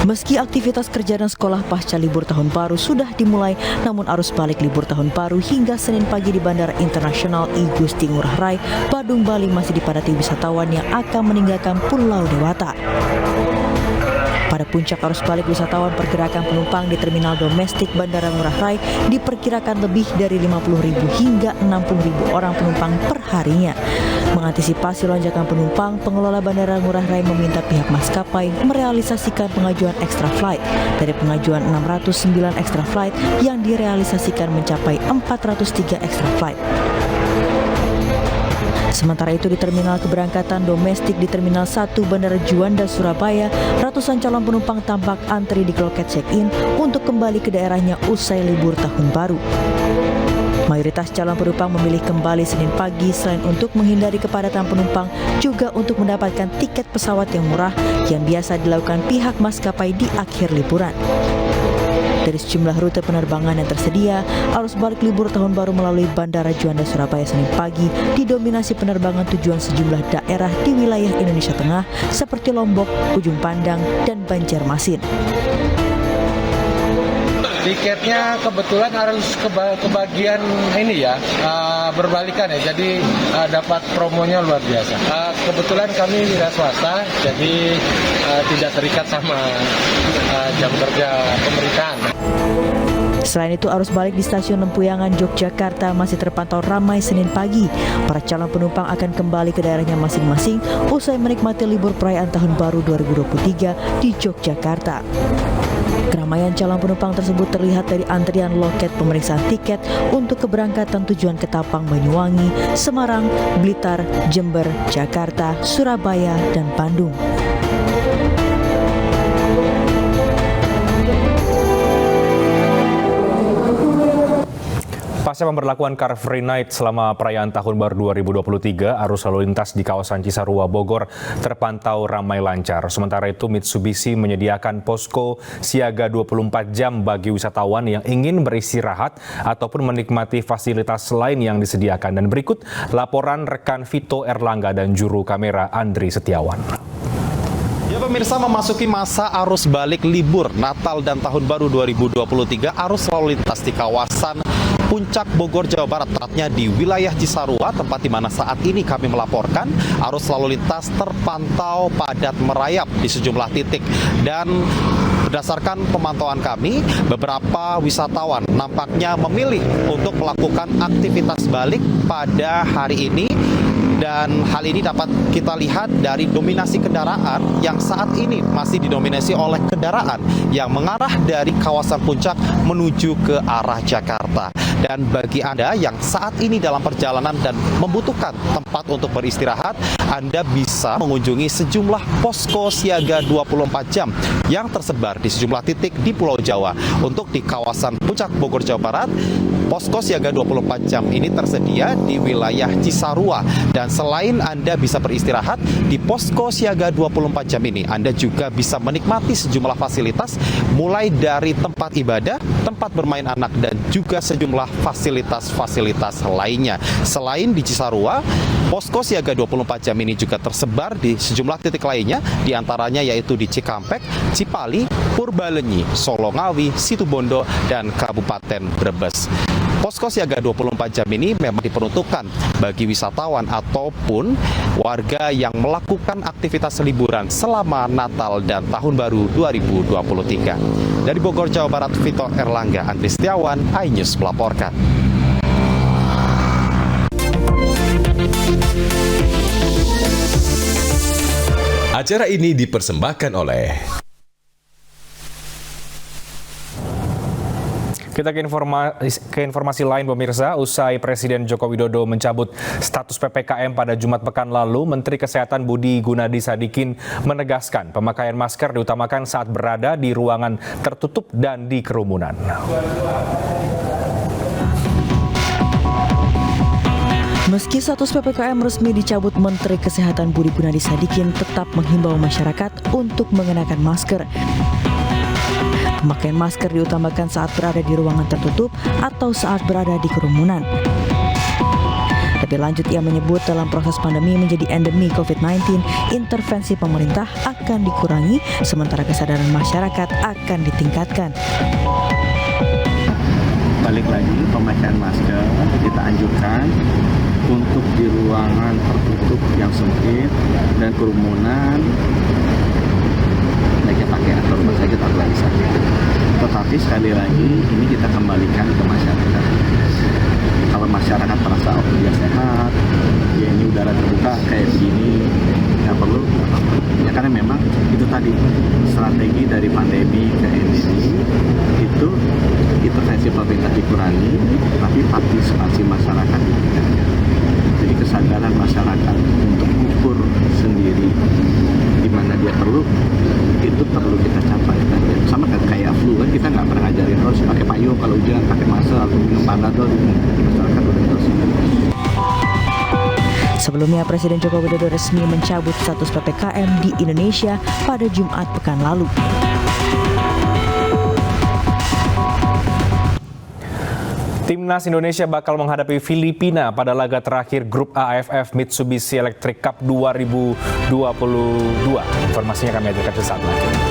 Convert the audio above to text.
Meski aktivitas kerja dan sekolah pasca libur tahun baru sudah dimulai, namun arus balik libur tahun baru hingga Senin pagi di Bandara Internasional I Gusti Ngurah Rai, Badung, Bali masih dipadati wisatawan yang akan meninggalkan Pulau Dewata. Pada puncak arus balik wisatawan, pergerakan penumpang di terminal domestik Bandara Ngurah Rai diperkirakan lebih dari 50.000 hingga 60.000 orang penumpang per harinya. Mengantisipasi lonjakan penumpang, pengelola Bandara Ngurah Rai meminta pihak maskapai merealisasikan pengajuan extra flight. Dari pengajuan 609 extra flight yang direalisasikan mencapai 403 extra flight. Sementara itu di terminal keberangkatan domestik di Terminal 1 Bandara Juanda Surabaya, ratusan calon penumpang tampak antri di loket check-in untuk kembali ke daerahnya usai libur tahun baru. Mayoritas calon penumpang memilih kembali Senin pagi selain untuk menghindari kepadatan penumpang, juga untuk mendapatkan tiket pesawat yang murah yang biasa dilakukan pihak maskapai di akhir liburan. Dari sejumlah rute penerbangan yang tersedia, arus balik libur tahun baru melalui Bandara Juanda Surabaya Senin pagi didominasi penerbangan tujuan sejumlah daerah di wilayah Indonesia Tengah seperti Lombok, Ujung Pandang, dan Banjarmasin. Tiketnya kebetulan harus kebagian ini ya, berbalikan ya, jadi dapat promonya luar biasa. Kebetulan kami wira swasta, jadi tidak terikat sama jam kerja pemerintahan. Selain itu, arus balik di stasiun Lempuyangan, Yogyakarta masih terpantau ramai Senin pagi. Para calon penumpang akan kembali ke daerahnya masing-masing usai menikmati libur perayaan Tahun Baru 2023 di Yogyakarta. Keramaian calon penumpang tersebut terlihat dari antrian loket pemeriksaan tiket untuk keberangkatan tujuan Ketapang, Banyuwangi, Semarang, Blitar, Jember, Jakarta, Surabaya, dan Bandung. Pasca pemberlakuan Car Free Night selama perayaan Tahun Baru 2023, arus lalu lintas di kawasan Cisarua, Bogor terpantau ramai lancar. Sementara itu, Mitsubishi menyediakan posko siaga 24 jam bagi wisatawan yang ingin beristirahat ataupun menikmati fasilitas lain yang disediakan. Dan berikut laporan rekan Vito Erlangga dan juru kamera Andri Setiawan. Ya pemirsa, memasuki masa arus balik libur Natal dan Tahun Baru 2023, arus lalu lintas di kawasan Puncak Bogor, Jawa Barat, tepatnya di wilayah Cisarua, tempat di mana saat ini kami melaporkan, arus lalu lintas terpantau padat merayap di sejumlah titik. Dan berdasarkan pemantauan kami, beberapa wisatawan nampaknya memilih untuk melakukan aktivitas balik pada hari ini. Dan hal ini dapat kita lihat dari dominasi kendaraan yang saat ini masih didominasi oleh kendaraan yang mengarah dari kawasan puncak menuju ke arah Jakarta. Dan bagi Anda yang saat ini dalam perjalanan dan membutuhkan tempat untuk beristirahat, Anda bisa mengunjungi sejumlah posko siaga 24 jam yang tersebar di sejumlah titik di Pulau Jawa. Untuk di kawasan Puncak Bogor, Jawa Barat, posko siaga 24 jam ini tersedia di wilayah Cisarua. Dan selain Anda bisa beristirahat di posko siaga 24 jam ini, Anda juga bisa menikmati sejumlah fasilitas mulai dari tempat ibadah, tempat bermain anak, dan juga sejumlah fasilitas-fasilitas lainnya. Selain di Cisarua, posko siaga 24 jam ini juga tersebar di sejumlah titik lainnya, di antaranya yaitu di Cikampek, Cipali, Purbalenyi, Solongawi, Situbondo, dan Kabupaten Brebes. Posko siaga 24 jam ini memang diperuntukkan bagi wisatawan ataupun warga yang melakukan aktivitas liburan selama Natal dan Tahun Baru 2023. Dari Bogor, Jawa Barat, Vito Erlangga, Andri Setiawan, iNews melaporkan. Acara ini dipersembahkan oleh Kita ke informasi lain pemirsa, usai Presiden Joko Widodo mencabut status PPKM pada Jumat pekan lalu, Menteri Kesehatan Budi Gunadi Sadikin menegaskan pemakaian masker diutamakan saat berada di ruangan tertutup dan di kerumunan. Meski status PPKM resmi dicabut, Menteri Kesehatan Budi Gunadi Sadikin tetap menghimbau masyarakat untuk mengenakan masker. Pemakaian masker diutamakan saat berada di ruangan tertutup atau saat berada di kerumunan. Lebih lanjut, ia menyebut dalam proses pandemi menjadi endemi COVID-19, intervensi pemerintah akan dikurangi, sementara kesadaran masyarakat akan ditingkatkan. Balik lagi, pemakaian masker kita anjurkan untuk di ruangan tertutup yang sempit dan kerumunan, baiknya pakai atau rumah sakit atau lagi sakit. Tetapi sekali lagi ini kita kembalikan ke masyarakat. Kalau masyarakat merasa oh dia sehat, ya ini udara terbuka kayak begini, nggak perlu apa-apa. Ya karena memang itu tadi strategi dari pandemi ke endemi itu intervensi pemerintah dikurangi, tapi partisipasi masyarakat ditingkatkan. Jadi kesadaran masyarakat untuk ukur sendiri di mana dia perlu, itu perlu kita capai. Sama kan kayak flu kan, kita nggak pernah ngajarin harus pakai payung kalau hujan, pakai masker atau minum panadol, masyarakat udah tahu sendiri. Sebelumnya, Presiden Joko Widodo resmi mencabut status PPKM di Indonesia pada Jumat pekan lalu. Timnas Indonesia bakal menghadapi Filipina pada laga terakhir Grup AFF Mitsubishi Electric Cup 2022. Informasinya kami hadirkan sesaat lagi.